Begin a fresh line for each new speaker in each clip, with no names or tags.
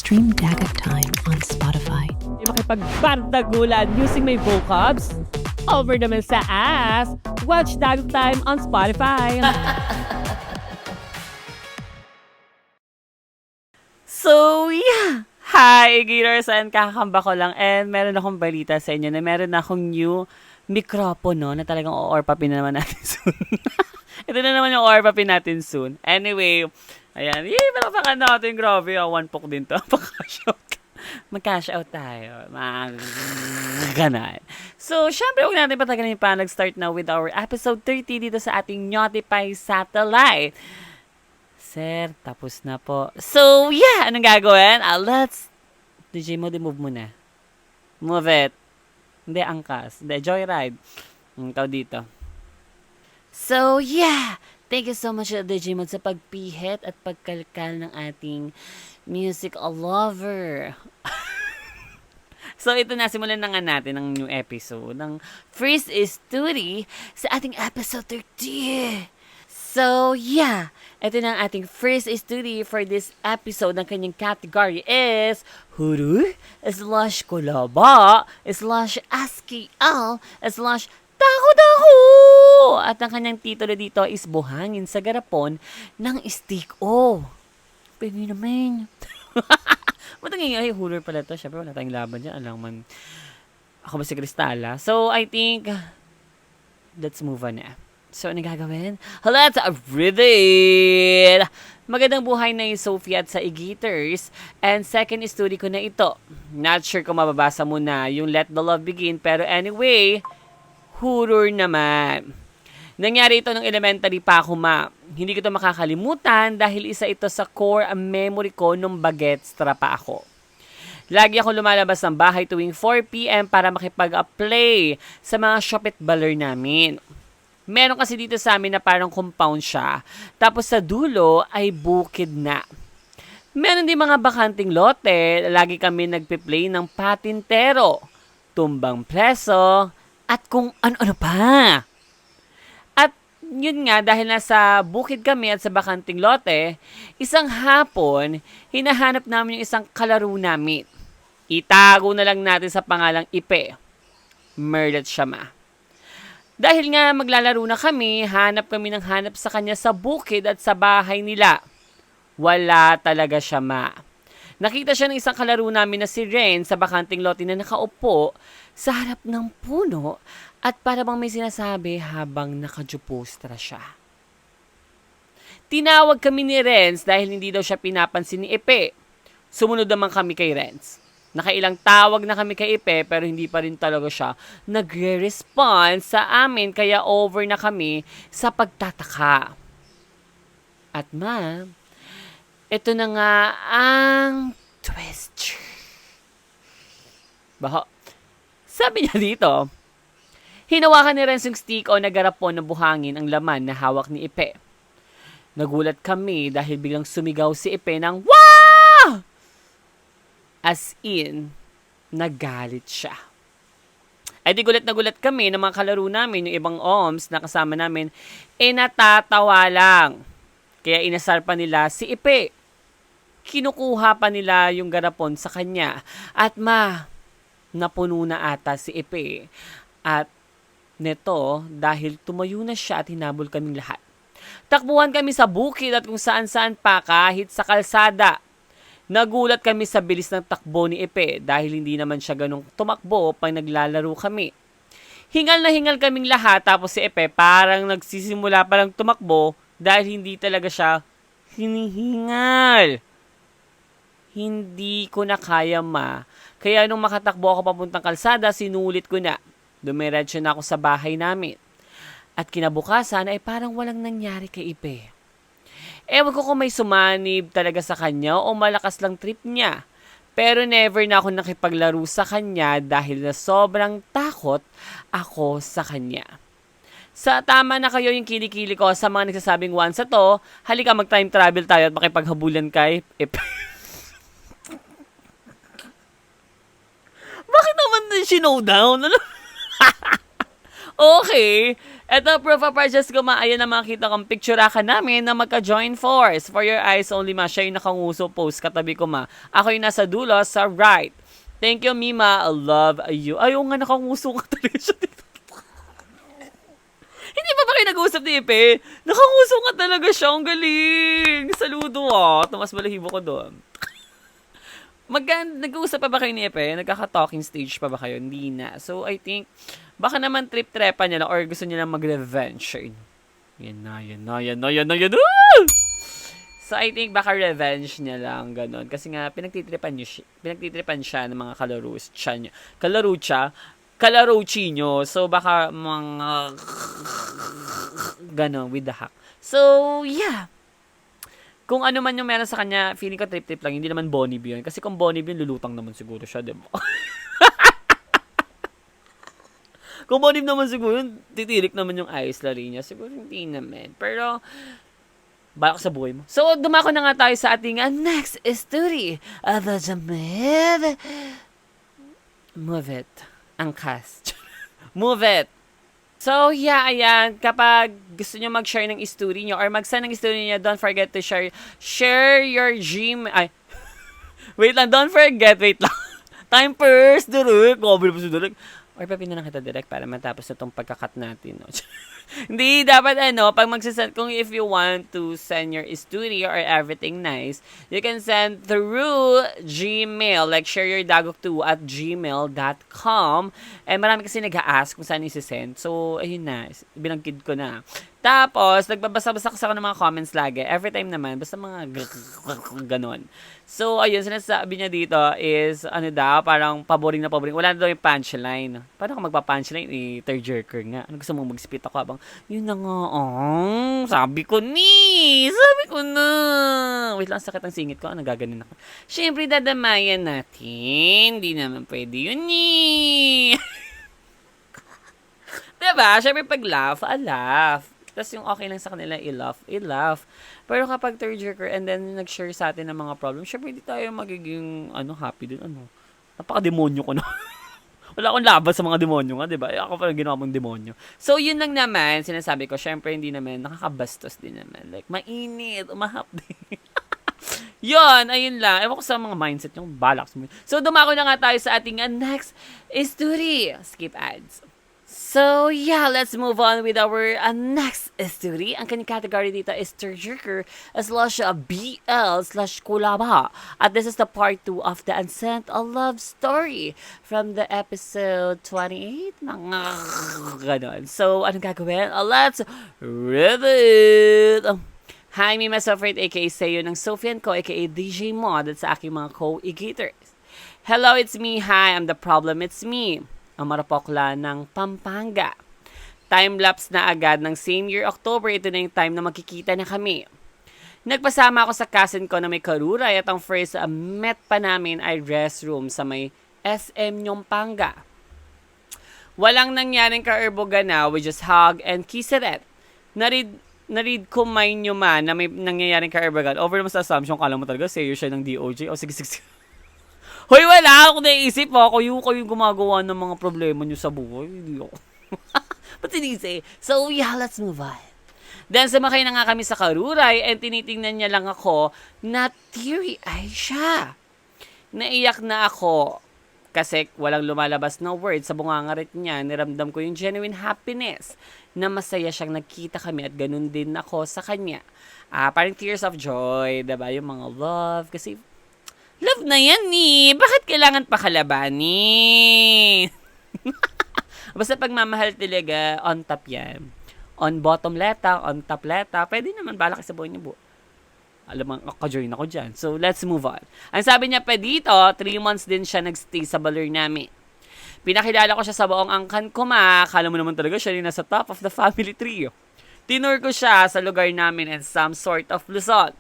Stream Dagat Time on Spotify.
Makipagbardagulan using my vocabs over naman sa ass. Watch Dagat Time on Spotify. So, yeah. Hi, Gators, and kakakamba ko lang. And meron akong balita sa inyo na meron na akong new mikropono na talagang o-orpapin na naman natin soon. Ito na naman yung o-orpapin natin soon. Anyway, ayan. Yay, palakpakan natin. Grabe, one poke din to. Mag-cash out tayo. Ganon. So, syempre, huwag natin patagalin pa. Nag-start na with our episode 30 dito sa ating Notify Satellite. Sir, tapos na po. So, yeah! Anong gagawin? Let's... DJ mo, move mo na. Move it. Hindi, angkas. Hindi, joyride. Ikaw dito. So, yeah! Thank you so much, DJ Mod, sa pagpihit at pagkalkal ng ating music lover. So, ito na, simulan na nga natin ang new episode ng First is Duty sa ating episode 30. So, yeah. Ito na ang ating first study for this episode ng kanyang category is Huru / Kulaba / SKL / Taho-Daho! At ang kanyang titulo dito is Buhangin sa Garapon ng Stick-O. Pwede naman. Matangin ay Huru pala to. Siyempre wala tayong laban dyan. Alam man. Ako ba si Cristala? So, I think let's move on na. So, ano gagawin? Let's read it! Magandang buhay na yung Sophie at sa Gators. And second study ko na ito. Not sure kung mababasa mo na yung Let the Love Begin. Pero anyway, horror naman. Nangyari ito ng elementary pa ako, ma. Hindi ko ito makakalimutan dahil isa ito sa core memory ko nung bagetstra pa ako. Lagi ako lumalabas ng bahay tuwing 4 p.m. para makipag-play sa mga shopit baler namin. Meron kasi dito sa amin na parang compound siya. Tapos sa dulo ay bukid na. Meron din mga bakanting lote. Lagi kami nagpe-play ng patintero, tumbang preso, at kung ano-ano pa. At yun nga, dahil nasa bukid kami at sa bakanting lote, isang hapon, hinahanap namin yung isang kalaro namin. Itago na lang natin sa pangalang Ipe. Merlet siya, ma. Dahil nga maglalaro na kami, hanap kami ng hanap sa kanya sa bukid at sa bahay nila. Wala talaga siya, ma. Nakita siya ng isang kalaro namin na si Ren sa bakanting lote na nakaupo sa harap ng puno at para bang may sinasabi habang nakajupostra siya. Tinawag kami ni Renz dahil hindi daw siya pinapansin ni Epe. Sumunod naman kami kay Renz. Nakailang tawag na kami kay Ipe pero hindi pa rin talaga siya nagre-respond sa amin kaya over na kami sa pagtataka. At ma, ito na nga ang twist. Baho. Sabi niya dito, hinawakan ni Renz yung stick o nagarapon ng buhangin ang laman na hawak ni Ipe. Nagulat kami dahil biglang sumigaw si Ipe ng "Wow!" As in, nagalit siya. Ay di gulat na gulat kami ng mga kalaro namin, yung ibang OMS na kasama namin, natatawa lang. Kaya inasar pa nila si Ipe. Kinukuha pa nila yung garapon sa kanya. At napuno na ata si Ipe. At neto, dahil tumayo na siya at hinabol kaming lahat. Takbuhan kami sa bukid at kung saan-saan pa kahit sa kalsada. Nagulat kami sa bilis ng takbo ni Epe dahil hindi naman siya ganong tumakbo pag naglalaro kami. Hingal na hingal kaming lahat tapos si Epe parang nagsisimula pa lang tumakbo dahil hindi talaga siya hinihingal. Hindi ko na kaya, ma. Kaya nung makatakbo ako papuntang kalsada, sinulit ko na. Dumiretso na ako sa bahay namin. At kinabukasan ay parang walang nangyari kay Epe. Ewan ko kung may sumanib talaga sa kanya o malakas lang trip niya. Pero never na ako nakipaglaro sa kanya dahil na sobrang takot ako sa kanya. Sa tama na kayo yung kilikili ko sa mga nagsasabing once sa to, halika mag-time travel tayo at makipaghabulan kay Epe. Bakit naman din showdown? Okay. Ito, proof of purchase ko, ma. Ayan na makita kong picture-ka namin na magka-join force. For your eyes only, ma. Siya yung nakanguso post katabi ko, ma. Ako yung nasa dulo sa right. Thank you, Mima. I love you. Ayaw nga, nakanguso ka talaga siya dito. Hindi pa ba kayo nag-uusap ni Ipe? Nakanguso nga talaga siya. Ang galing. Saludo, Tumas balahibo ko doon. Nag-uusap pa ba kayo ni Epe? Nagkaka-talking stage pa ba kayo? Hindi na. So, I think, baka naman trip-trepa niya lang or gusto niya lang mag-revenge. Yan na. So, I think baka revenge niya lang, ganun. Kasi nga, pinagtitripan siya ng mga kalaruchi nyo. So, baka mga ganun, with the hack. So, yeah. Kung ano man yung meron sa kanya, feeling ko trip-trip lang. Hindi naman Bonnie B yun. Kasi kung Bonnie B yun, lulutang naman siguro siya, diba? Kung Bonnie B naman siguro yun, titirik naman yung eyes lari niya. Siguro hindi naman. Pero, balak sa buhay mo. So, dumako na nga tayo sa ating next story. The Jamid. Move it. Ang cast. Move it. So, yeah, ayan. Kapag gusto nyo mag-share ng story nyo or mag-send ng story nyo, don't forget to share your Gmail. Ay, wait lang. Wait lang. Time first, direct. Goble pa si direct. Or papin na kita direct para matapos na itong pagkakat natin. No? Hindi, dapat pag magsasend, kung if you want to send your story or everything nice, you can send through Gmail, like shareyordagok2@gmail.com. And marami kasi nag-a-ask kung saan isi-send. So, ayun na, binangkid ko na. Tapos, nagbabasa-basa kasi ako ng mga comments lagi. Every time naman, basta mga ganon. So, ayun, sinasabi niya dito is, parang paboring na paboring. Wala na daw yung punchline. Paano ka magpa-punchline? Third jerker nga. Ano gusto mong mag-spit ako habang, yun na nga, sabi ko na. Wait lang, sakit ang singit ko. Ano gaganin ako? Siyempre, dadamayan natin. Hindi naman pwede yun diba? Siyempre, pag-laugh, laugh. Tapos yung okay lang sa kanila, i-laugh. Pero kapag third jerker and then nag-share sa atin ng mga problem, syempre hindi tayo magiging happy din. Napaka-demonyo ko na. Wala akong laban sa mga demonyo nga, diba? Ako pa ginawa mong demonyo. So, yun lang naman, sinasabi ko, syempre hindi naman, nakakabastos din naman. Like, mainit, umahap din. Yun, ayun lang. Ewan ko sa mga mindset yung balak. So, dumako na nga tayo sa ating next story. Skip ads. So, yeah, let's move on with our next story. Ang kanyang category dito is Tearjerker /BL/Kulaba. At this is the part 2 of the Unsent a Love Story from the episode 28. Mga ganon. So, anong gagawin? Let's read it! Hi, Mima Sofrit, aka Sayo ng Sofian ko, aka DJ Mod, at sa aking mga co-e-gators. Hello, it's me. Hi, I'm the problem. It's me. Ang marapokla ng Pampanga. Time-lapse na agad ng same year October, ito na yung time na magkikita na kami. Nagpasama ako sa cousin ko na may karuray at ang first met pa namin ay restroom sa may SM Nyompanga. Walang nangyaring kaerboga na, we just hug and kiss it. Narid ko may nyo man na may nangyayaring kaerbogan. Over naman sa assumption, kala mo talaga sayo siya ng DOJ. O sige. Hoy, wala ako naisip kayo yung gumagawa ng mga problema nyo sa buhay. Hindi ako. Ba't sinisi? So, yeah, let's move on. Then, sumakay na nga kami sa karuray and tinitingnan niya lang ako na teary-eye siya. Naiyak na ako kasi walang lumalabas na word sa bungangarit niya. Niramdam ko yung genuine happiness na masaya siyang nagkita kami at ganun din ako sa kanya. Parang tears of joy, diba? Yung mga love. Kasi, love na yan bakit kailangan pakalabanin? Basta pagmamahal talaga, on top yan. On bottom leta, on top leta, pwede naman balak sa buhay niyo. Alam mo, ka-join ako dyan. So, let's move on. Ang sabi niya pa dito, 3 months din siya nagstay sa balor namin. Pinakilala ko siya sa buong angkan ko, Akala mo naman talaga siya yung nasa top of the family tree. Tinur ko siya sa lugar namin and some sort of Luzon.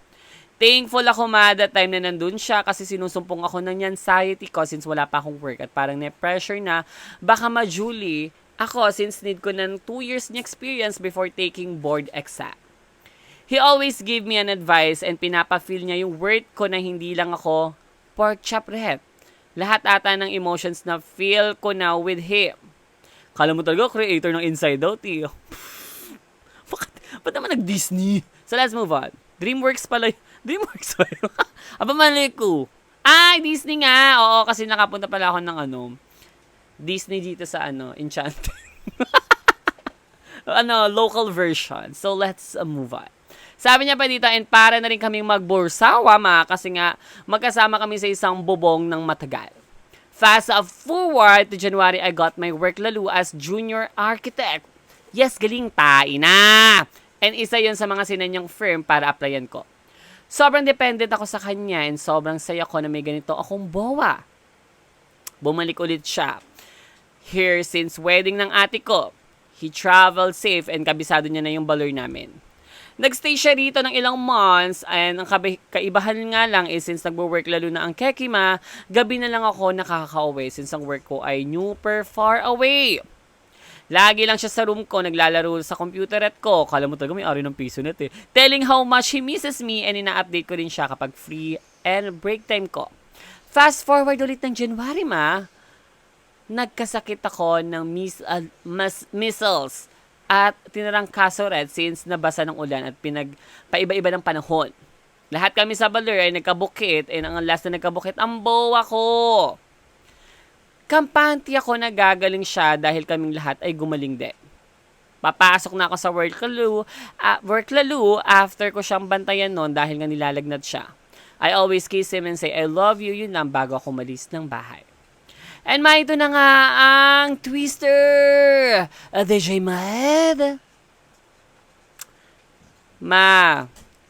Thankful ako that time na nandun siya kasi sinusumpong ako ng anxiety ko since wala pa akong work at parang na-pressure na baka ma-Julie ako since need ko ng 2 years ng experience before taking board exam. He always gave me an advice and pinapa-feel niya yung worth ko na hindi lang ako pork chop rep. Lahat ata ng emotions na feel ko na with him. Kala mo talaga, creator ng Inside Out, eh. Ba't naman nag-Disney? So, let's move on. DreamWorks pala. DreamWorks ba yun? Aba, mali ko. Ay, Disney nga. Oo, kasi nakapunta pala ako ng Disney dito sa Enchanted. Local version. So, let's move on. Sabi niya pa dito, and para na rin kaming magbursawa, kasi nga, magkasama kami sa isang bubong ng matagal. Fast forward to January, I got my work lalo as junior architect. Yes, galing, tayo na! And isa yon sa mga sinanyang firm para applyan ko. Sobrang dependent ako sa kanya and sobrang saya ko na may ganito akong bowa. Bumalik ulit siya. Here since wedding ng ate ko. He traveled safe and kabisado niya na yung balor namin. Nagstay siya rito ng ilang months and ang kaibahan nga lang is since nagwo-work lalo na ang Kekima, gabi na lang ako nakaka-uwi since ang work ko ay super far away. Lagi lang siya sa room ko, naglalaro sa computerette ko. Kala mo talaga may ari ng piso net eh. Telling how much he misses me and ina-update ko rin siya kapag free and break time ko. Fast forward ulit ng January, nagkasakit ako ng measles at tinarangkaso red since nabasa ng ulan at pinagpaiba-iba ng panahon. Lahat kami sa Baler ay nagkabukit and ang last na nagkabukit ang bowa ko. Kampante ako na gagaling siya dahil kaming lahat ay gumaling din. Papasok na ako sa work lalo after ko siyang bantayan noon dahil nga nilalagnat siya. I always kiss him and say, I love you, yun lang bago ako malis ng bahay. And ito na nga ang twister! DJ Mad!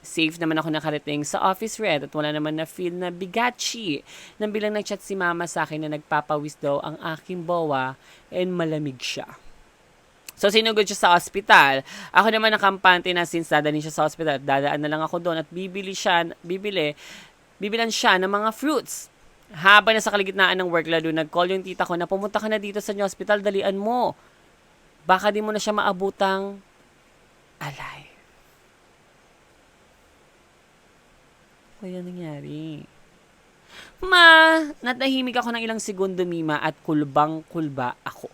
Safe naman ako nakarating sa office red at wala naman na feel na bigachi nang bilang nag-chat si mama sa akin na nagpapawis daw ang aking bowa and malamig siya. So, sinugod siya sa ospital. Ako naman nakampante na since dadalhin siya sa ospital at dadaan na lang ako doon at bibilan siya ng mga fruits. Habang nasa kaligitnaan ng work lalo, nag-call yung tita ko na pumunta ka na dito sa hospital, dalian mo. Baka di mo na siya maabutang alive. Kaya nangyari. Natahimik ako ng ilang segundo, Mima, at kulbang-kulba ako.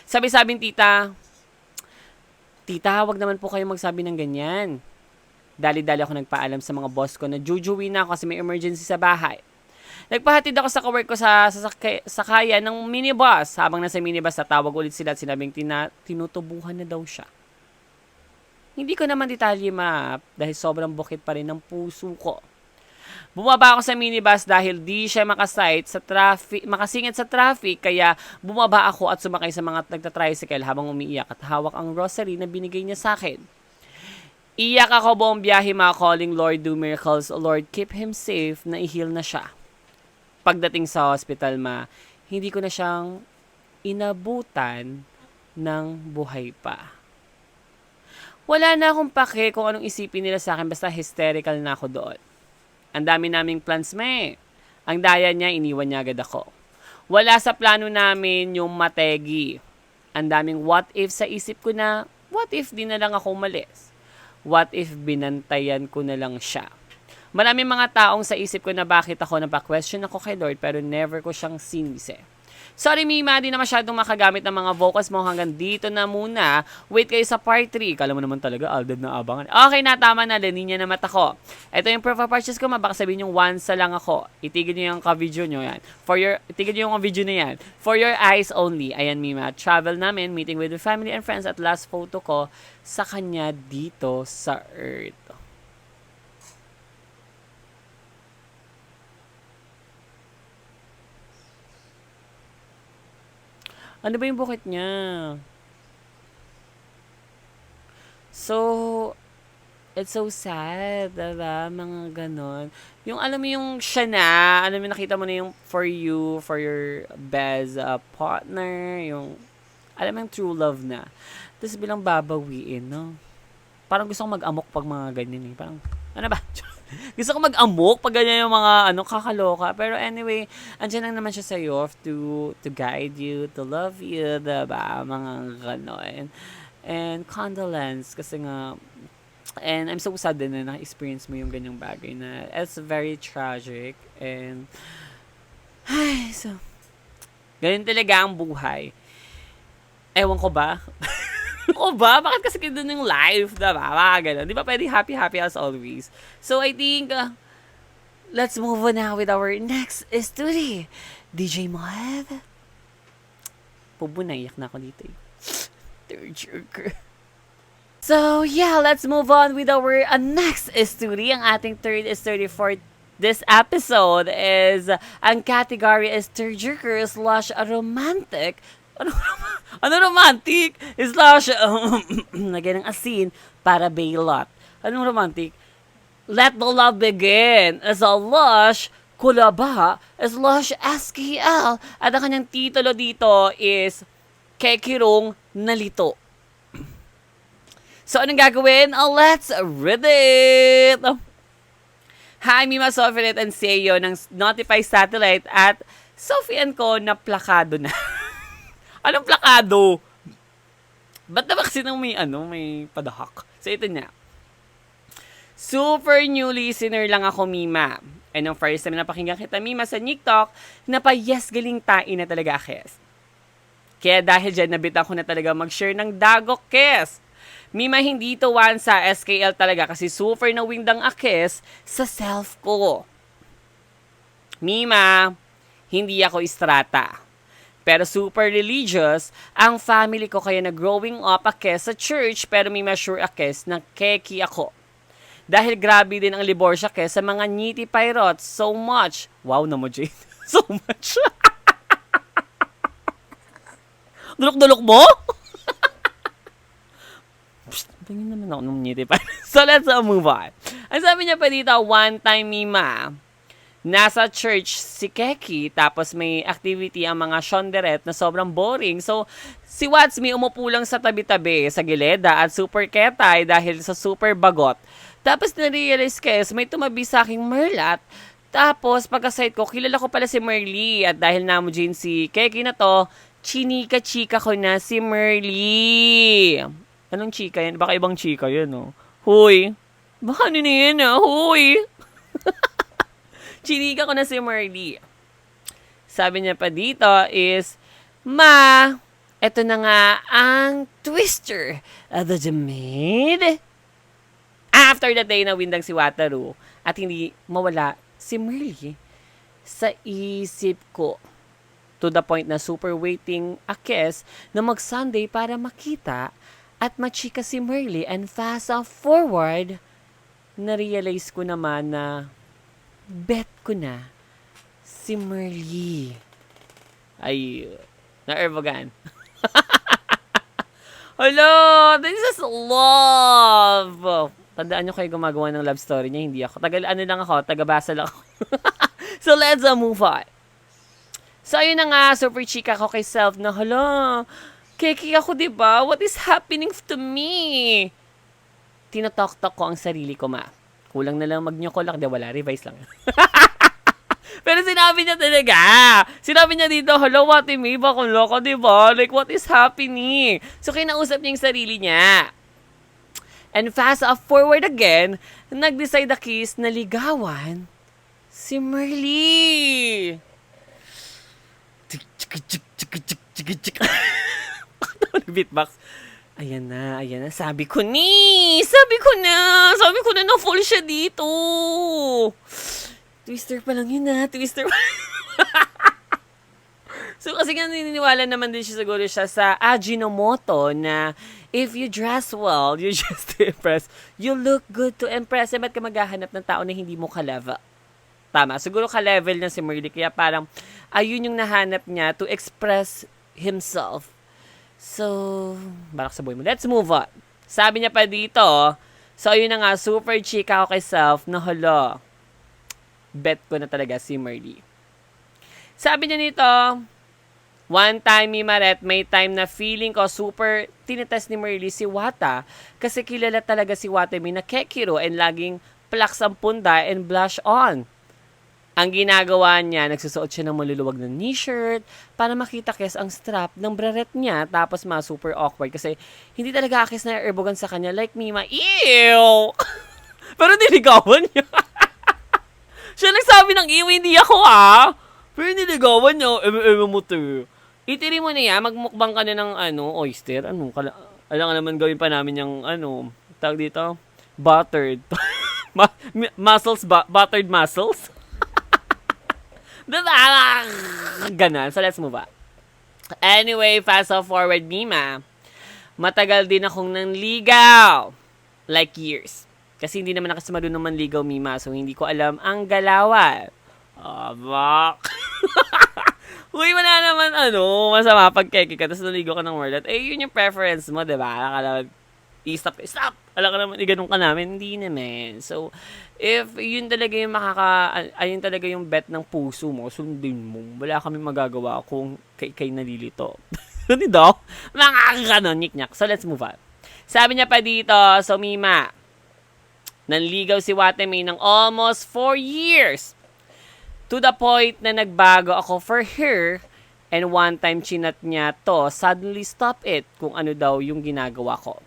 Sabi-sabing tita, wag naman po kayo magsabi ng ganyan. Dali-dali ako nagpaalam sa mga boss ko na jujuwi na ako kasi may emergency sa bahay. Nagpahatid ako sa kawork ko sa sakaya ng minibus. Habang nasa minibus, tatawag ulit sila at sinabing tinutubuhan na daw siya. Hindi ko naman detalye dahil sobrang bukit pa rin ng puso ko. Bumaba ako sa minibus dahil di siya makasingit sa traffic, kaya bumaba ako at sumakay sa mga nagtatricycle habang umiiyak at hawak ang rosary na binigay niya sa akin. Iyak ako buong biyahe, calling Lord do miracles, Lord keep him safe, na i-heal na siya. Pagdating sa hospital, hindi ko na siyang inabutan ng buhay pa. Wala na akong pake kung anong isipin nila sa akin, basta hysterical na ako doon. Ang dami naming plans, Ang daya niya, iniwan niya agad ako. Wala sa plano namin yung mategi. Ang daming what if sa isip ko na, what if di na lang ako umalis? What if binantayan ko na lang siya? Maraming mga taong sa isip ko na bakit ako napa-question ako kay Lord pero never ko siyang sinise. Sorry, Mima, di na masyadong makagamit ng mga vocals mo. Hanggang dito na muna. Wait kayo sa part 3. Kala mo naman talaga, Aldad na abangan. Okay na, tama na. Lininya na mata ko. Ito yung proof of purchase ko. Baka sabihin yung once lang ako. Itigil nyo yung ka-video nyo yan. Itigil nyo yung video na yan. For your eyes only. Ayan, Mima. Travel namin, meeting with the family and friends at last photo ko sa kanya dito sa Earth. Ano ba yung bukit niya? So, it's so sad, diba? Mga ganon. Yung, alam mo yung siya na, alam mo, nakita mo na yung for you, for your best partner, yung, alam mo yung true love na. Tapos bilang babawiin, no? Parang gusto kong mag-amok pag mga ganyan eh. Parang, ano ba? Gusto ko mag-amok pag ganyan yung mga kakaloka. Pero anyway, andyan lang naman siya sa'yo to guide you, to love you, diba? Mga ganon. And condolence, kasi nga, and I'm so sad din na na-experience mo yung ganyang bagay na it's very tragic. And, so, ganyan talaga ang buhay. Ewan ko ba? O ba? Bakit kasi ganun yung life, diba? Mga ganun. Di ba pwede happy as always? So, I think, let's move on now with our next story. DJ Moed. Pubo, naiyak na ako dito eh. Third jerker. So, yeah, let's move on with our next story. Ang ating third story for this episode is, ang category is third jerker / romantic. Ano romantic? Slash, lagyan ng asin para bailot. Anong romantic? Let the love begin. As a lush, kulaba, / SKL. At ang kanyang titulo dito is, Kekirong Nalito. So, anong gagawin? Let's read it! Hi, Mima Sofinet and Seyo ng Notify Satellite at Sofian ko na plakado na. Anong plakado? Ba't naman kasi nang may padahak? So, ito na. Super new listener lang ako, Mima. And nung first time na pakinggan kita, Mima, sa TikTok, yes, galing tain na talaga, Kes. Kaya dahil dyan, nabitan ko na talaga mag-share ng dagok, Kes. Mima, hindi ito one sa SKL talaga kasi super na windang akes sa self ko. Mima, hindi ako istrata. Pero super religious ang family ko kaya na growing up akes sa church pero may sure akes na keki ako. Dahil grabe din ang liborsya kes sa mga niti pirates so much. Wow na mo, Jane. So much. Dulok-dulok mo? Tingin naman ako nung niti pirates. So let's move on. Ang sabi niya pa dito, one time Mima, nasa church si Keki, tapos may activity ang mga shonderet na sobrang boring. So, si Watsmi umupo lang sa tabi-tabi sa gileda at super ketay dahil sa super bagot. Tapos na-realize Kes, may tumabi sa aking merlat. Tapos, pagka-sight ko, kilala ko pala si Merly. At dahil namo Jane si Keki na to, chinika-chika ko na si Merly. Anong chika yan? Baka ibang chika yan, no? Huy. Baka ano na yan, huy. Chinika ko na si Merly. Sabi niya pa dito is, Ma, eto na nga ang twister of the maid. After the day na windang si Wataru at hindi mawala si Merly sa isip ko. To the point na super waiting a kiss na mag-Sunday para makita at machika si Merly and fast forward, na-realize ko naman na bet ko na si Merly. Ay, na-erbogan. Hello, this is love. Tandaan nyo kayo gumagawa ng love story niya, hindi ako. Taga-basa lang ako. So, let's move on. So, ayun na nga, super chika ko kay self na, hala, keki ako, diba? What is happening to me? Tinatok-tok ko ang sarili ko, ma. Kulang na lang magnyukolak, di wala, revise lang. Pero sinabi niya talaga. Sinabi niya dito, hello, what me, bakong loko, diba? Like, what is happening? So, kinausap niya yung sarili niya. And fast forward again, nag-decide the kiss na ligawan si Merly. Beatbox. Ayan na. Sabi ko na, na-fall siya dito. Twister pa lang yun twister pa. So, kasi nga naniniwala naman din siya siguro siya sa Ajinomoto na if you dress well, you just to impress. You look good to impress. Ba't ka maghahanap ng tao na hindi mo ka-level? Tama. Siguro ka-level na si Merly. Kaya parang, ayun yung nahanap niya to express himself. So, balak sa boy mo. Let's move on. Sabi niya pa dito, so ayun na nga, super chika ako kay self na hala. Bet ko na talaga si Merly. Sabi niya nito, one time, Mimaret, may time na feeling ko super tinitest ni Merly si Wata kasi kilala talaga si Wata na kekiro and laging plaks ang punda and blush on. Ang ginagawa niya, nagsusuot siya ng maluluwag na knee-shirt para makita kes ang strap ng braret niya tapos super awkward kasi hindi talaga akis na erbogan sa kanya like Mima. Ew! Pero niligawan niya. Siya nagsabi ng ew, hindi ako Pero niligawan niya. Mo to. Itiri mo na yan, magmukbang ka na ng oyster. Alam naman gawin pa namin yung tawag dito, buttered. Buttered mussels. Diba? Ganon. So, let's move on. Anyway, fast forward, Mima. Matagal din akong nanligaw. Like years. Kasi hindi naman ako marunong manligaw, Mima. So, hindi ko alam ang galawan. Bak. Uy, wala naman, masama pag keke ka, tapos naligaw ka ng word. Yun yung preference mo, diba? Akala, stop! Alam ka naman, ganun ka namin. Hindi naman. So, if yun talaga yung ayun talaga yung bet ng puso mo, sundin mo. Wala kami magagawa kung kay nalilito. Hindi daw? Mga ganon, nyik-nyak. So, let's move on. Sabi niya pa dito, so Mima, nanligaw si Wateme ng almost 4 years. To the point na nagbago ako for her, and one time chinat niya to, suddenly stop it kung ano daw yung ginagawa ko.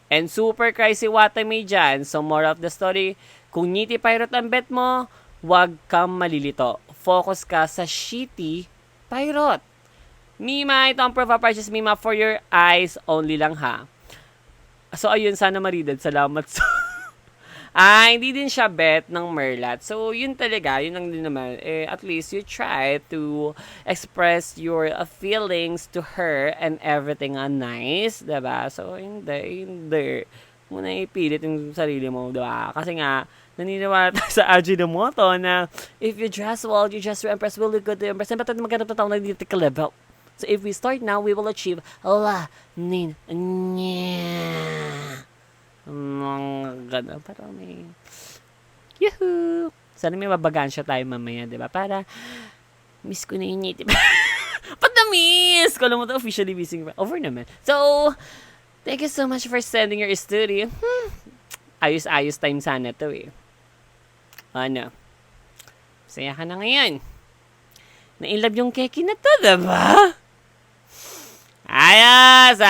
And super cry si Watame dyan, so more of the story, kung Nitty Pirate ang bet mo, wag kang malilito. Focus ka sa shitty Pirate. Mima, ito ang proof of purchase, Mima, for your eyes only lang ha. So ayun, sana maridad. Salamat sa... hindi din siya bet ng Merlat. So, yun talaga, yun lang din naman. At least you try to express your feelings to her and everything nice, diba? So, hindi. Muna ipilit yung sarili mo, diba? Kasi nga, naniniwala tayo sa Ajinomoto na if you dress well, you dress to impress, will look good to impress. Ba't natin maghanap na tao na dito ka level? So, if we start now, we will achieve mga gano'n. Parang may... Yuhuu! Sana may mabagansya tayo mamaya, diba? Para... Miss ko na yun, diba? Ba't na-miss? Kala mo ito officially missing. Over naman. So, thank you so much for sending your story. Ayos-ayos time sana to eh. Saya ka na ngayon. Na-inlove yung keki na to, diba? Ayos!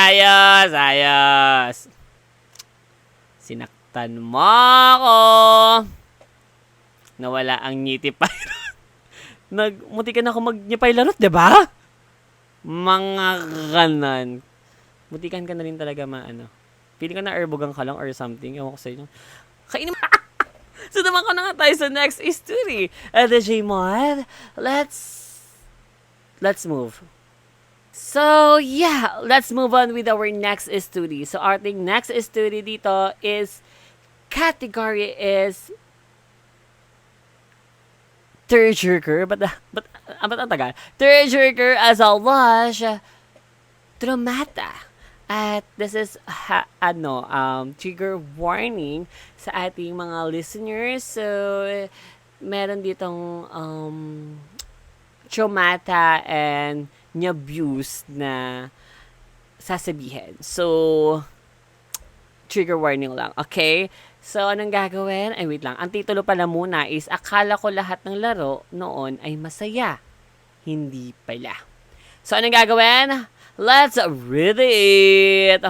Sinaktan mo ako. Nawala ang Nitty Pirate. Munti ka na ako mag-nyapay larot, diba? Mga ganon. Mutikan ka na rin talaga Pili ka na herbogang ka lang or something. Ewan ko sa inyo. Kainin mo. So, naman ko na nga tayo sa next story. The J-Mod, let's move. So, yeah, let's move on with our next story. So, our next story dito is, category is, tearjerker. But ang tagal? Tearjerker as a wash, traumata. At this is, trigger warning sa ating mga listeners. So, meron ditong, traumata and abuse na sasabihin. So, trigger warning lang. Okay? So, anong gagawin? Wait lang. Ang titulo pala muna is, akala ko lahat ng laro noon ay masaya. Hindi pala. So, anong gagawin? Let's read it!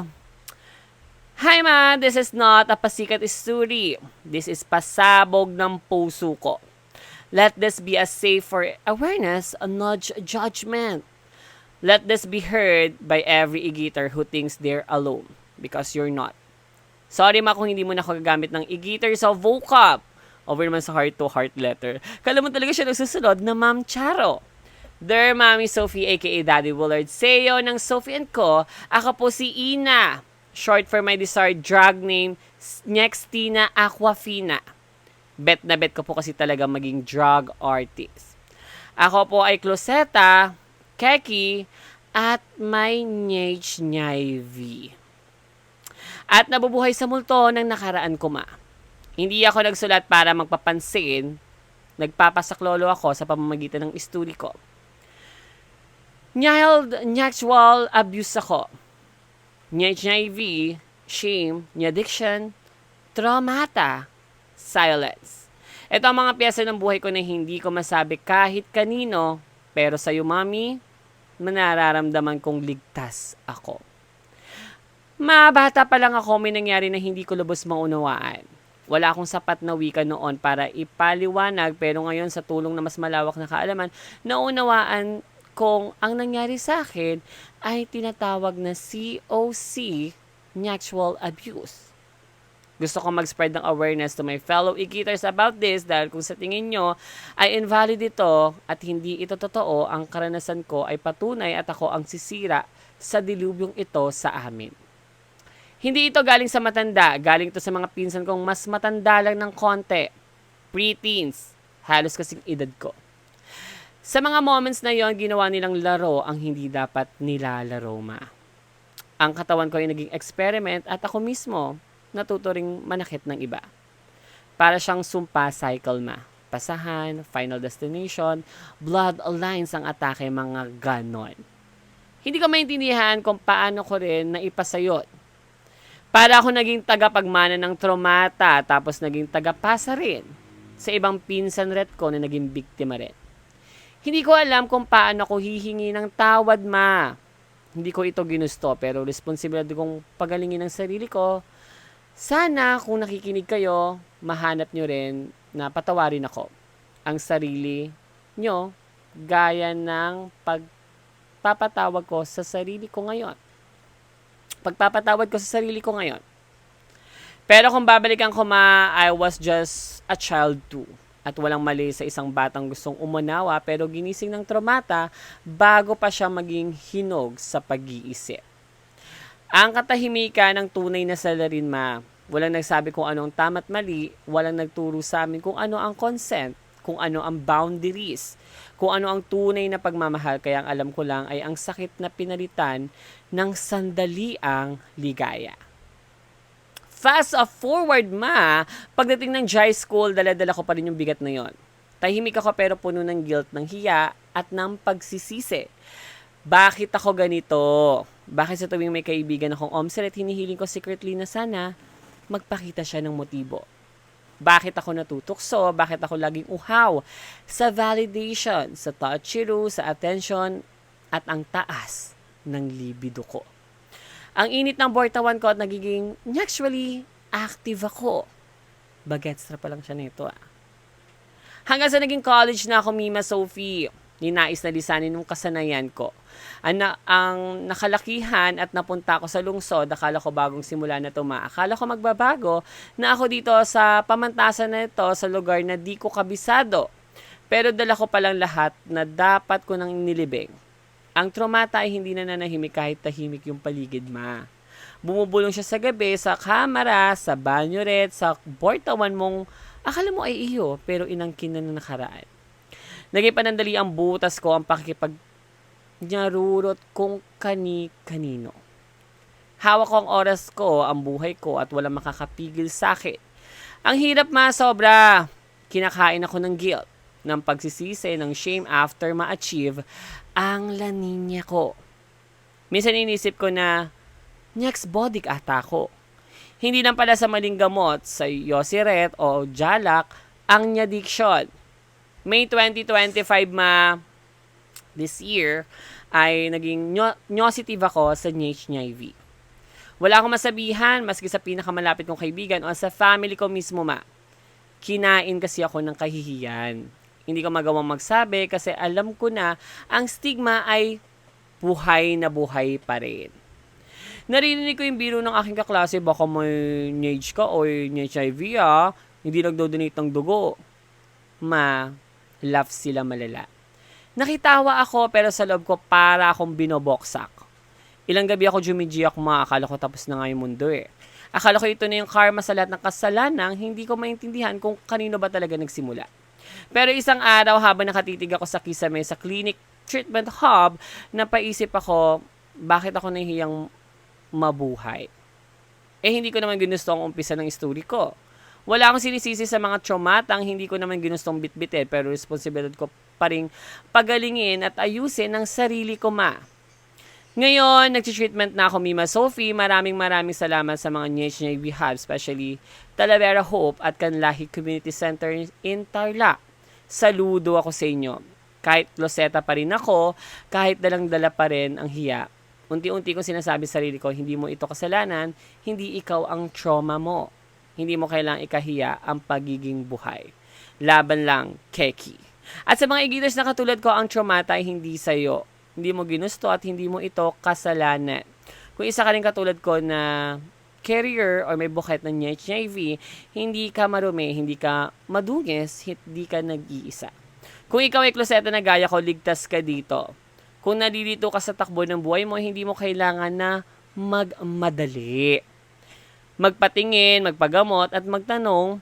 Hi ma, this is not a pasikat story. This is pasabog ng puso ko. Let this be a safe for awareness, a nudge judgment. Let this be heard by every e-gator who thinks they're alone, because you're not. Sorry ma kung hindi mo na ako gagamit ng e-gator sa vocab. Over naman sa heart-to-heart letter. Kala mo talaga siya nagsusunod na Ma'am Charo. Dear Mami Sophie aka Daddy Willard, Seo ng Sophie and Co. Ako po si Ina. Short for my desired drag name, Nextina Aquafina. Bet na bet ko po kasi talaga maging drag artist. Ako po ay Closeta, Keki, at may Nyay-V. At nabubuhay sa multo ng nakaraan ko ma. Hindi ako nagsulat para magpapansin. Nagpapasaklolo ako sa pamamagitan ng isturi ko. Nyaktual abuse ako. Nyay-V, shame, addiction, traumata, silence. Ito ang mga piyesa ng buhay ko na hindi ko masabi kahit kanino, pero sa'yo, Mami, nararamdaman kong ligtas ako. Mabata pa lang ako, may nangyari na hindi ko lubos maunawaan. Wala akong sapat na wika noon para ipaliwanag, pero ngayon sa tulong na mas malawak na kaalaman, naunawaan kung ang nangyari sa akin ay tinatawag na COC, sexual abuse. Gusto ko mag-spread ng awareness to my fellow e-geaters about this dahil kung sa tingin nyo ay invalid ito at hindi ito totoo, ang karanasan ko ay patunay at ako ang sisira sa dilubyong ito sa amin. Hindi ito galing sa matanda, galing ito sa mga pinsan kong mas matanda lang ng konti. Preteens, halos kasing edad ko. Sa mga moments na yon, ginawa nilang laro ang hindi dapat nilalaro, ma. Ang katawan ko ay naging experiment at ako mismo natuto ring manakit ng iba. Para siyang sumpa cycle, ma. Pasahan, final destination, bloodlines ang atake, mga ganon. Hindi ko maintindihan kung paano ko rin naipasayot. Para ako naging tagapagmana ng traumata tapos naging tagapasa rin sa ibang pinsan ret ko na naging biktima rin. Hindi ko alam kung paano ko hihingi ng tawad, ma. Hindi ko ito ginusto pero responsibilidad kong pagalingin ang sarili ko. Sana kung nakikinig kayo, mahanap nyo rin na patawarin ako ang sarili nyo gaya ng pagpapatawag ko sa sarili ko ngayon. Pagpapatawad ko sa sarili ko ngayon. Pero kung babalikan ko, ma, I was just a child too. At walang mali sa isang batang gustong umunawa pero ginising ng traumata bago pa siya maging hinog sa pag-iisip. Ang katahimikan ng tunay na salarin, ma. Walang nagsabi kung ano ang tama't mali, walang nagturo sa amin kung ano ang consent, kung ano ang boundaries, kung ano ang tunay na pagmamahal. Kaya ang alam ko lang ay ang sakit na pinalitan ng sandaliang ligaya. Fast forward, ma, pagdating ng high school, dala-dala ko pa rin yung bigat na yon. Tahimik ako pero puno ng guilt, ng hiya at ng pagsisisi. Bakit ako ganito? Bakit sa tuwing may kaibigan akong omsel at hinihiling ko secretly na sana magpakita siya ng motibo? Bakit ako natutokso? Bakit ako laging uhaw sa validation, sa touchy-roo, sa attention, at ang taas ng libido ko? Ang init ng bortawan ko at nagiging naturally active ako. Bagetstra pa lang siya nito, ah. Hanggang sa naging college na ako, Mima Sophie, ninais na lisanin ng kasanayan ko. Ang nakalakihan at napunta ako sa lungsod, akala ko bagong simula na ito, ma. Akala ko magbabago na ako dito sa pamantasan na ito sa lugar na di ko kabisado. Pero dala ko palang lahat na dapat ko nang nilibing. Ang traumata ay hindi na nanahimik kahit tahimik yung paligid, ma. Bumubulong siya sa gabi, sa kamera, sa banyo ret, sa bortawan mong akala mo ay iyo, pero inangkin na nakaraan. Naging panandali ang butas ko, ang pakikipag-nyarurot kung kani-kanino. Hawak ko ang oras ko, ang buhay ko, at walang makakapigil sa akin. Ang hirap, ma, sobra. Kinakain ako ng guilt, ng pagsisisi, ng shame after ma-achieve ang laninya ko. Minsan inisip ko na next body ata ko. Hindi lang pala sa maling gamot, sa Yosiret o Jalak, ang addiction. May 2025, ma, this year, ay naging positive ako sa HIV. Wala akong masabihan, maski sa pinakamalapit kong kaibigan o sa family ko mismo, ma. Kinain kasi ako ng kahihiyan. Hindi ko magawang magsabi kasi alam ko na ang stigma ay buhay na buhay pa rin. Narinig ko yung biro ng aking kaklase, baka may NAGE ka o HIV, hindi nagdo-donate ng dugo. Ma, laugh sila malala. Nakitawa ako pero sa loob ko para akong binoboksak. Ilang gabi ako jumijiyak, ma, akala ko tapos na nga yung mundo eh. Akala ko ito na yung karma sa lahat ng kasalanan, hindi ko maintindihan kung kanino ba talaga nagsimula. Pero isang araw habang nakatitig ako sa kisame sa clinic treatment hub, napaisip ako, bakit ako nahihiyang mabuhay? Eh hindi ko naman ginusto ang umpisa ng story ko. Wala akong sinisisi sa mga traumatang hindi ko naman ginustong bitbitin, pero responsibilidad ko pa rin pagalingin at ayusin ang sarili ko, ma. Ngayon, nag-treatment na ako, Mima Sophie. Maraming salamat sa mga NHNAV Hub, especially Talavera Hope at Kanlahi Community Center in Tarlac. Saludo ako sa inyo. Kahit loseta pa rin ako, kahit dalang-dala pa rin ang hiya. Unti-unti kong sinasabi sa sarili ko, hindi mo ito kasalanan, hindi ikaw ang trauma mo. Hindi mo kailangang ikahiya ang pagiging buhay. Laban lang, Keki. At sa mga igiters na katulad ko, ang traumata ay hindi sa'yo. Hindi mo ginusto at hindi mo ito kasalanan. Kung isa ka rin katulad ko na carrier or may buket ng HIV, hindi ka marumi, hindi ka madungis, hindi ka nag-iisa. Kung ikaw ay kloseta na gaya ko, ligtas ka dito. Kung nalilito ka sa takbo ng buhay mo, hindi mo kailangan na magmadali. Magpatingin, magpagamot, at magtanong,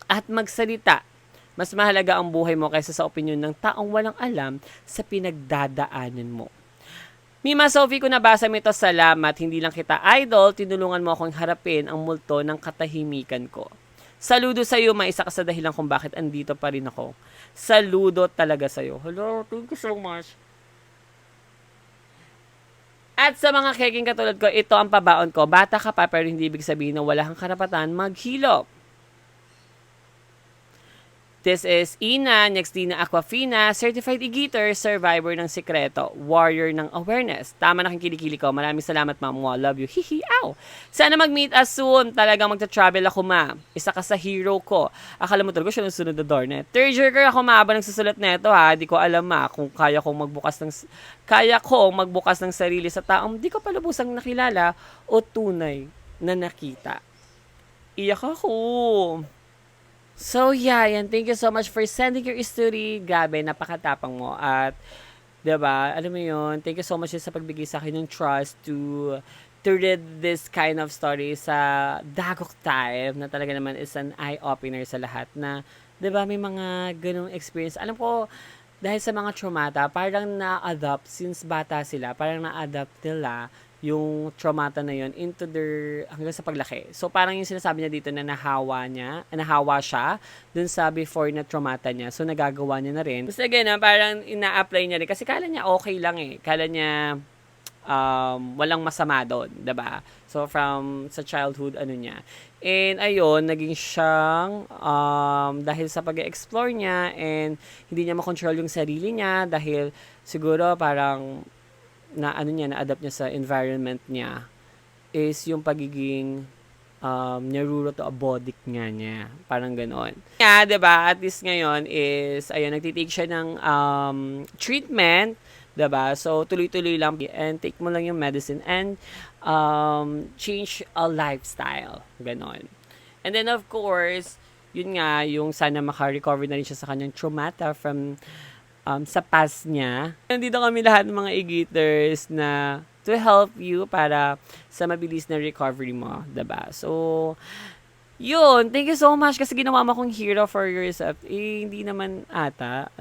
at magsalita. Mas mahalaga ang buhay mo kaysa sa opinyon ng taong walang alam sa pinagdadaanan mo. Mima Sophie, kung nabasa mo ito, salamat. Hindi lang kita idol, tinulungan mo akong harapin ang multo ng katahimikan ko. Saludo sa iyo, maisa ka sa dahilan kung bakit andito pa rin ako. Saludo talaga sa iyo. Hello, thank you so much. At sa mga keking katulad ko, ito ang pabaon ko. Bata ka pa pero hindi ibig sabihin na wala kang karapatan maghilop. This is Ina Nextina Aquafina, Certified Igiter, Survivor ng Sikreto, Warrior ng Awareness. Tama na kang kilikili ko. Maraming salamat, ma'am. Love you. Hihi, ow. Sana mag-meet us soon. Talagang magta-travel ako, ma. Isa ka sa hero ko. Akala mo talaga siya ng sunod na door net. Third year ka ako, ma, ba nagsusulat neto, ha? Di ko alam, ma, kung kaya kong magbukas ng sarili sa taong di ko pa lubusang nakilala o tunay na nakita. Iyak ako. So, yeah, yan. Thank you so much for sending your story. Gabi, napakatapang mo. At, diba, alam mo yun, thank you so much sa pagbigay sa akin ng trust to read this kind of story sa Dagok Time na talaga naman is an eye-opener sa lahat na, diba, may mga ganong experience. Alam ko, dahil sa mga traumata, parang na-adopt since bata sila, parang na-adopt nila yung traumata na yun into their, hanggang sa paglaki. So, parang yung sinasabi niya dito na nahawa siya dun sa before na traumata niya. So, nagagawa niya na rin. Basta again, parang ina-apply niya rin. Kasi kala niya okay lang eh. Kala niya walang masama doon, diba? So, from sa childhood, niya. And, ayun, naging siyang, dahil sa pag-explore niya and hindi niya makontrol yung sarili niya dahil siguro parang na-adapt niya sa environment niya is yung pagiging neurotoabodic niya. Parang ganon. Yeah, diba? At least ngayon is, ayun, nagtitake siya ng treatment, diba? So, tuloy-tuloy lang and take mo lang yung medicine and change a lifestyle. Ganon. And then, of course, yun nga, yung sana maka-recover na rin siya sa kanyang traumata from sa past niya. Nandito kami lahat ng mga igiters na to help you para sa mabilis na recovery mo, diba? So, yun. Thank you so much kasi ginawa mo akong hero for yourself. Eh, hindi naman ata.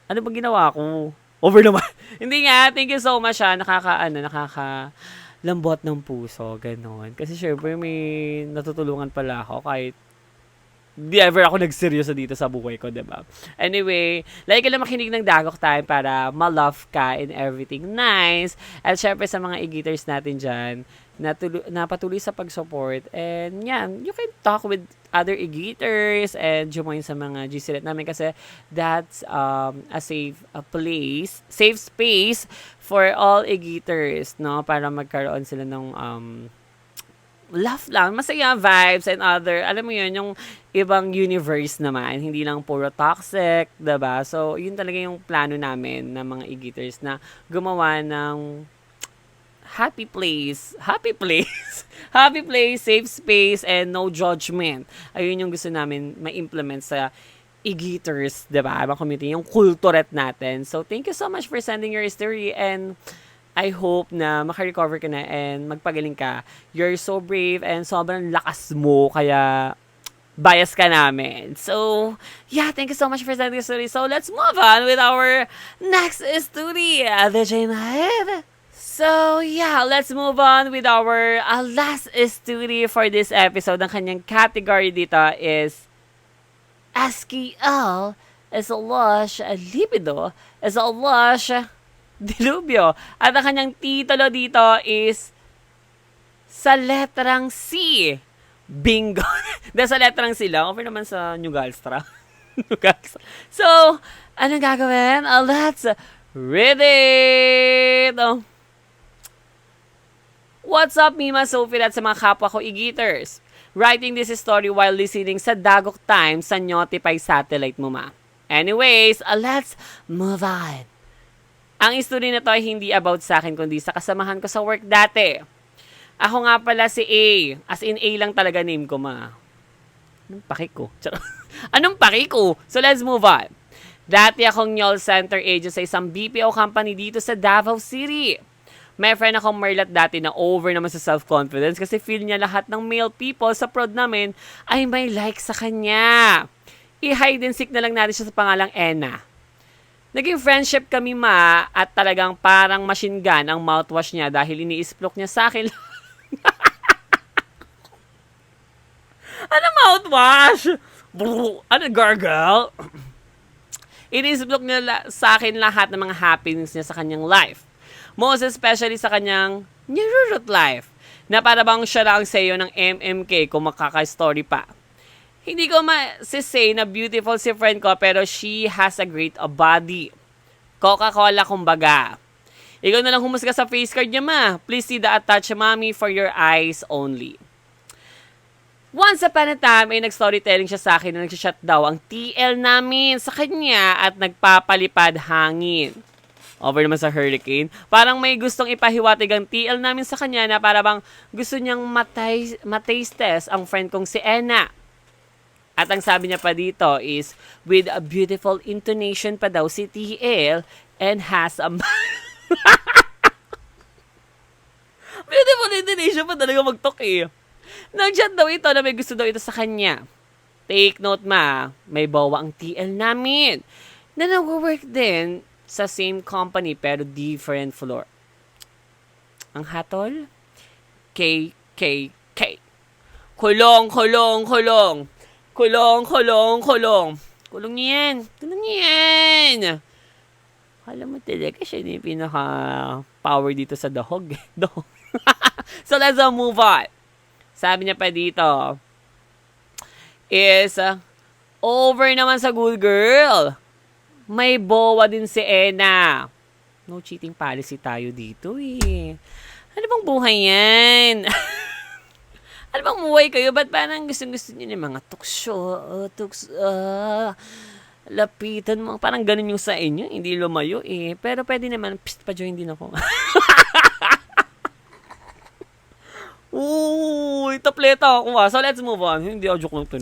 Ano ba ginawa ko? Over naman. Hindi nga. Thank you so much, lambot ng puso. Ganon. Kasi syempre may natutulungan pala ako kahit di ever ako nagseryoso dito sa buhay ko, diba? Anyway, like ka lang makinig ng Dagok Time para ma-love ka and everything nice. At syempre sa mga igiters natin dyan, na patuloy sa pag-support. And yan, you can talk with other igiters and join sa mga GC namin kasi that's a safe space for all igiters, no? Para magkaroon sila ng laugh lang, masaya vibes and other, alam mo yun, yung ibang universe naman, hindi lang puro toxic, diba? So, yun talaga yung plano namin ng mga igiters na gumawa ng happy place, safe space, and no judgment. Ayun yung gusto namin ma-implement sa igiters, diba? Ibang community, yung kulturet natin. So, thank you so much for sending your story and I hope na maka-recover ka na and magpagaling ka. You're so brave and sobrang lakas mo, kaya bias ka namin. So, yeah, thank you so much for sending the story. So, let's move on with our next story, the Jane Head. So, yeah, let's move on with our last story for this episode. Ang kanyang category dito is SKL is a lush libido is a lush dilubyo. At ang kanyang titulo dito is sa letrang C. Bingo. Dahil sa letrang C lang. Over naman sa New Galstra. So, anong gagawin? Let's read it! What's up, Mima Sophie at sa mga kapwa ko igiters? Writing this story while listening sa Dagok Time sa Notify satellite mo, ma. Anyways, let's move on. Ang story na to ay hindi about sa akin, kundi sa kasamahan ko sa work dati. Ako nga pala si A. As in, A lang talaga name ko, ma. Anong paki ko? Anong paki ko? So, let's move on. Dati akong call center agent sa isang BPO company dito sa Davao City. May friend akong Merlat dati na over naman sa self-confidence kasi feel niya lahat ng male people sa prod namin ay may like sa kanya. I-hide and seek na lang natin siya sa pangalang Enna. Naging friendship kami, ma, at talagang parang machine gun ang mouthwash niya dahil ini-isplok niya sa akin. Ano mouthwash? Ano gargle? Ini-isplok niya sa akin lahat ng mga happenings niya sa kanyang life. Most especially sa kanyang nirurut life. Na para bang siya lang sa iyo ng MMK kung makaka-story pa. Hindi ko masisay na beautiful si friend ko pero she has a great body. Coca-Cola kumbaga. Ikaw na lang humusga sa face card niya, ma. Please see the attached, mommy, for your eyes only. Once upon a time, ay nag-storytelling siya sa akin na nagsashot daw ang TL namin sa kanya at nagpapalipad hangin. Over naman sa hurricane, parang may gustong ipahiwatig ang TL namin sa kanya na para bang gusto niyang mataste test ang friend kong si Enna. At ang sabi niya pa dito is, with a beautiful intonation pa daw si TL and has a... Beautiful intonation pa talaga mag-talk eh. Nag-chat daw ito na may gusto daw ito sa kanya. Take note, ma, may bawa ang TL namin na nag-work din sa same company pero different floor. Ang hatol? KKK. Kulong, kulong, kulong. Kulong, kulong, kulong. Kulong yan. Kulong yan. Alam mo talaga siya yung pinaka-power dito sa dahog. Dahog. So let's move on. Sabi niya pa dito is over naman sa good girl. May bowa din si Enna. No cheating policy tayo dito eh. Ano bang buhay yan? Ano bang buhay kayo? Ba't parang gusto-gusto niyo ng mga lapitan mo. Parang ganun yung sa inyo. Hindi lumayo eh. Pero pwede naman, pa-join din ako. Uy, tapleta ako ah. So let's move on. Hindi ako joke lang to.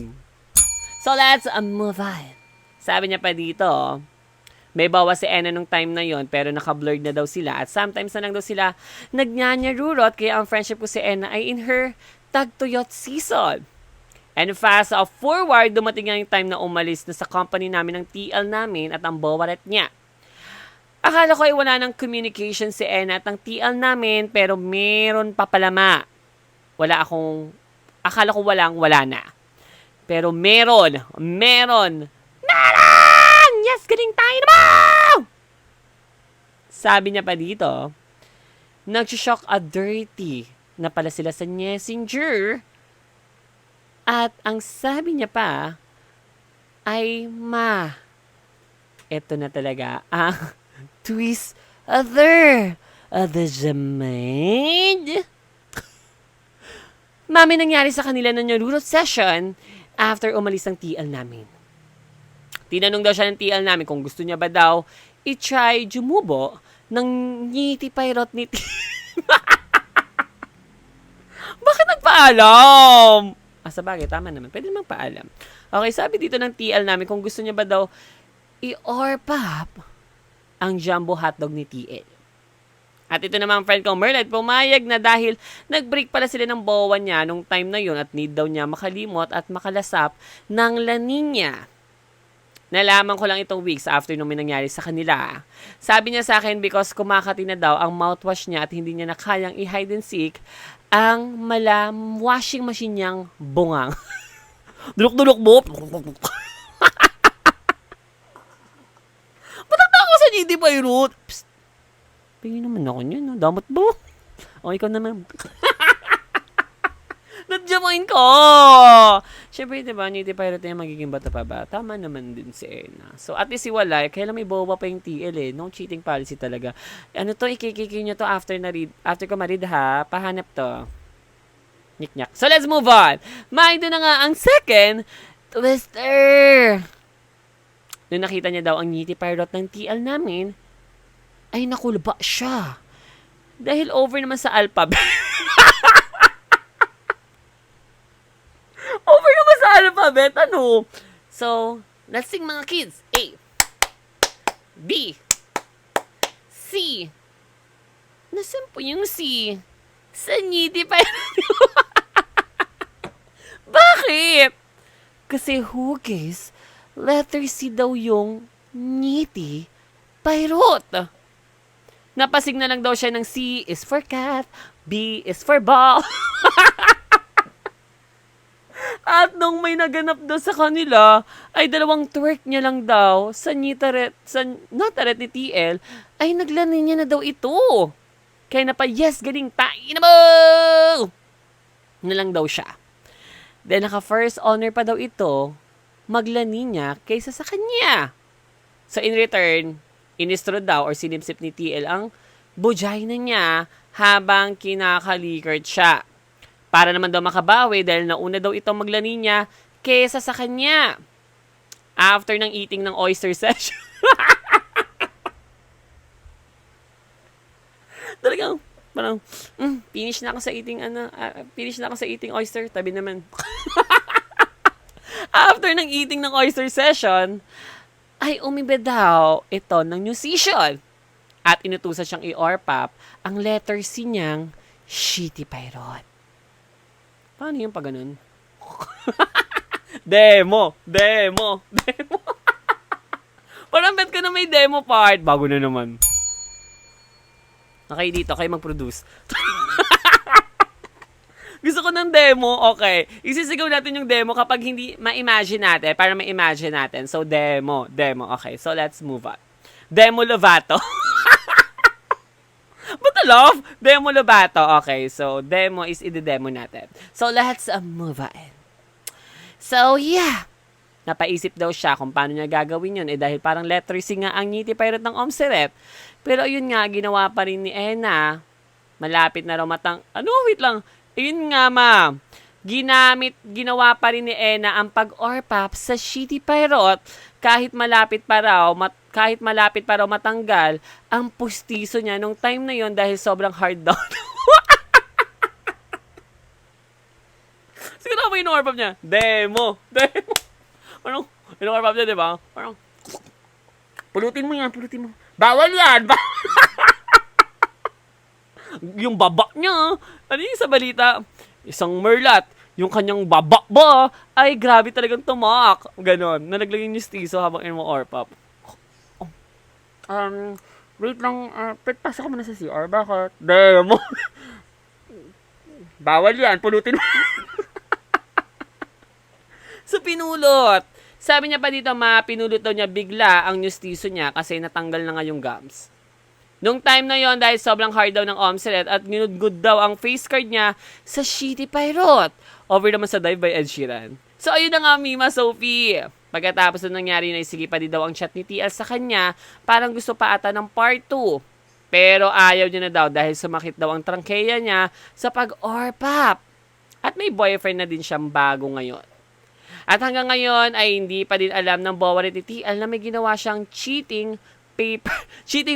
So let's move on. Sabi niya pa dito, may bawa si Enna nung time na yon pero naka-blurred na daw sila at sometimes na lang daw sila nagnyanyarurot kaya ang friendship ko si Enna ay in her tagtuyot season. And fast forward, dumating nga yung time na umalis na sa company namin ng TL namin at ang bawaret niya. Akala ko ay wala ng communication si Enna at ang TL namin pero meron pa palama. Akala ko wala na. Pero meron. Yes, galing tayo naman! Sabi niya pa dito, nag-shock a dirty na pala sila sa messenger. At ang sabi niya pa, ay eto na talaga ang twist other the Jamade. Mami, nangyari sa kanila na nyorurot session after umalis ang TL namin. Tinanong daw siya ng TL namin kung gusto niya ba daw i-try jumubo ng ngiti pairot ni Bakit nagpaalam? Sa bagay, tama naman. Pwede naman paalam. Okay, sabi dito ng TL namin kung gusto niya ba daw i-orpap ang jumbo hotdog ni TL. At ito naman friend ko, Merlet, pumayag na dahil nag-break pala sila ng bawa niya nung time na yun at need daw niya makalimot at makalasap ng laninya. Nalaman ko lang itong weeks after nung may nangyari sa kanila. Sabi niya sa akin because kumakati na daw ang mouthwash niya at hindi niya na kayang i-hide and seek ang washing machine niyang bungang. Dulok-dulok mo. Ba't ako sa hindi ba yung root? Psst. Pingin naman ako niyan, no? Damot mo. O, ikaw naman. Nadyamoin ko! Siyempre, diba, Niti Pirate na magiging bata pa ba? Tama naman din si Enna. So, at least si Walay, kailan may boba pa yung TL eh. No cheating policy talaga. Ano to, ikikiki nyo to after ko ma-read ha. Pahanap to. Nyik-nyak. So, let's move on. May doon na nga ang second twister. Nung nakita niya daw ang ngiti pirate ng TL namin, ay nakulba siya. Dahil over naman sa alphabet. Over naman sa alphabet, ano? So, let's sing mga kids. A, B, C. Nasaan po yung C? Sa ngiti pirate. Bakit? Kasi hugis, letter C daw yung ngiti pirate. Napasig na lang daw siya ng C is for cat, B is for ball. At nung may naganap daw sa kanila, ay dalawang twerk niya lang daw sa nataret ni TL, ay naglanin niya na daw ito. Kaya na pa, yes, galing, tain na mo! Na lang daw siya. Then naka first honor pa daw ito, maglani niya kaysa sa kanya. So in return, inistro daw or sinipsip ni TL ang bujay na niya habang kinakalikert siya. Para naman daw makabawi dahil nauna daw itong maglani niya kaysa sa kanya. After ng eating ng oyster session. Talagang, parang, finish na ako sa eating oyster. Tabi naman. After ng eating ng oyster session, ay umibe daw ito ng musician. At inutusan siyang i-orpap ang letter C niyang shitty pirate. Paano yung pag ganun? Demo. Parang bet ka na may demo part. Bago na naman. Okay, dito. Kayo mag-produce. Gusto ko ng demo. Okay. Isisigaw natin yung demo kapag hindi ma-imagine natin. Para ma-imagine natin. So, demo. Okay, so let's move on. Demo Lovato. Ba't love? Demo Lovato. Okay, so demo is i-demo natin. So, let's move on. So, yeah. Napaisip daw siya kung paano niya gagawin yun. Dahil parang letter C nga ang ngiti pirate ng Omseret. Pero yun nga, ginawa pa rin ni Ena. Malapit na raw wait lang. Yun nga, ma. Ginawa pa rin ni Ena ang pag-orpap sa shitty pirate kahit malapit pa raw matanggal ang pustiso niya nung time na yon dahil sobrang hard daw. Siguro mo in-orpap niya. Demo. Parang, in-orpap niya, di ba? Parang, pulutin mo. Bawal yan! Yung baba niya, ano yung sa balita? Isang merlat. Yung kanyang baba ba, ay grabe talagang tumak. Ganon. Nalaglag yung stiso habang in-orpap. Wait lang, pasok ko muna sa CR. Bakit? Demo. Bawal yan, pulutin mo. So, pinulot. Sabi niya pa dito, pinulot daw niya bigla ang justiso niya kasi natanggal na nga yung gums. Nung time na yon dahil sobrang hard daw ng Omseret at ginudgud daw ang face card niya sa shitty pirate. Over naman sa Dive by Ed Sheeran. So, ayun na nga, Mima Sophie. Pagkatapos na nangyari na sige pa din daw ang chat ni TL sa kanya, parang gusto pa ata ng part 2. Pero ayaw niya na daw dahil sumakit daw ang trangkeya niya sa pag-orpap. At may boyfriend na din siyang bago ngayon. At hanggang ngayon ay hindi pa din alam ng bowarit ni TL na may ginawa siyang cheating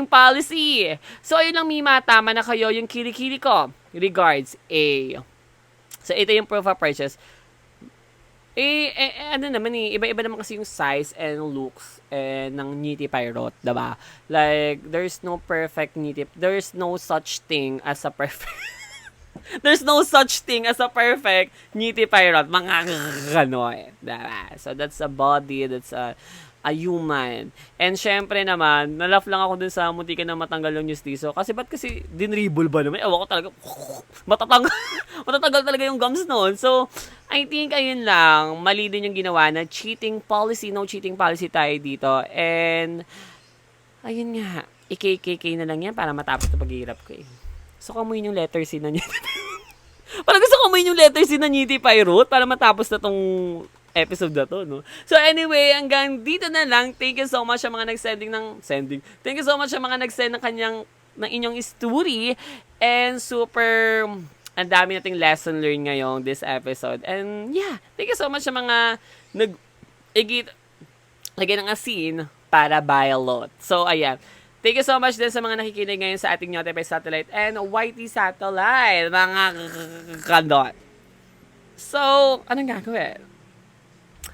policy. So ayun lang, Mima, tama na kayo yung kilikili ko. Regards, A. So ito yung proof of purchase. Ano naman iba-iba naman kasi yung size and looks ng ngiti pirate, diba? Like, there's no perfect ngiti. There's no such thing as a perfect ngiti pirate. Mga gano'n, diba? So, that's a body, that's a human. And syempre naman, nalaugh lang ako dun sa muntikan na matanggal yung justiso. Kasi ba't kasi dinribble ba naman? Ewan ko talaga, matatanggal talaga yung gums noon. So, I think ayun lang, mali din yung ginawa na cheating policy, no cheating policy tayo dito. And, ayun nga, i-KKK na lang yan para matapos na paghihirap ko eh. So, kamuin yung letter C na niya. Parang gusto kamuin yung letter C na Ngiti Pirate para matapos na tong episode na to, no? So anyway, hanggang dito na lang. Thank you so much sa mga Thank you so much sa mga nag-send ng inyong story. And super, ang dami nating lesson learned ngayong this episode. And yeah, thank you so much sa mga lagyan ng asin para Violet. So, ayan. Thank you so much din sa mga nakikinig ngayon sa ating Notify Satellite and YT Satellite, mga kandot. So, anong gagawin?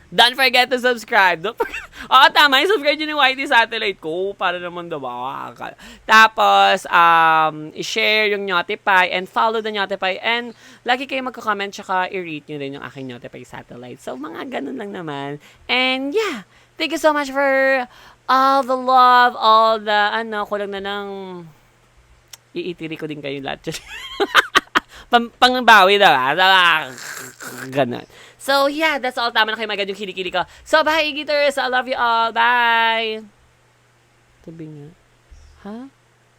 Don't forget to subscribe. Don't forget. Oo, tama. Subscribe nyo yung YT Satellite ko para naman diba? Tapos, i-share yung Notify and follow the Notify. And lagi kayo magko-comment tsaka i-rate nyo rin yung aking Notify Satellite. So, mga ganun lang naman. And yeah, thank you so much for all the love, all the, kulang na ng iitiri ko din kayo lahat. Pangbawi na ba? Ganun. So, yeah, that's all. Tama na kayo magad yung kilikili ko. So, bye, Gitters. I love you all. Bye. Sabi nga. Ha?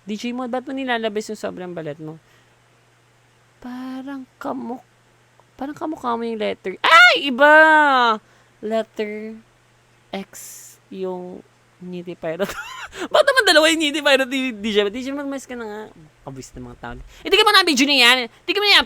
DJ mo, ba't mo nilalabas yung sobrang balat mo? Parang kamukha mo yung letter. Ay! Iba! Letter X yung Nitty Pirate. Ba't naman dalawa yung Nitty Pirate DJ? DJ, mag-mas ka na nga. Kabis na mga tao. Hindi ka pa na video na yan. Hindi ka na yan.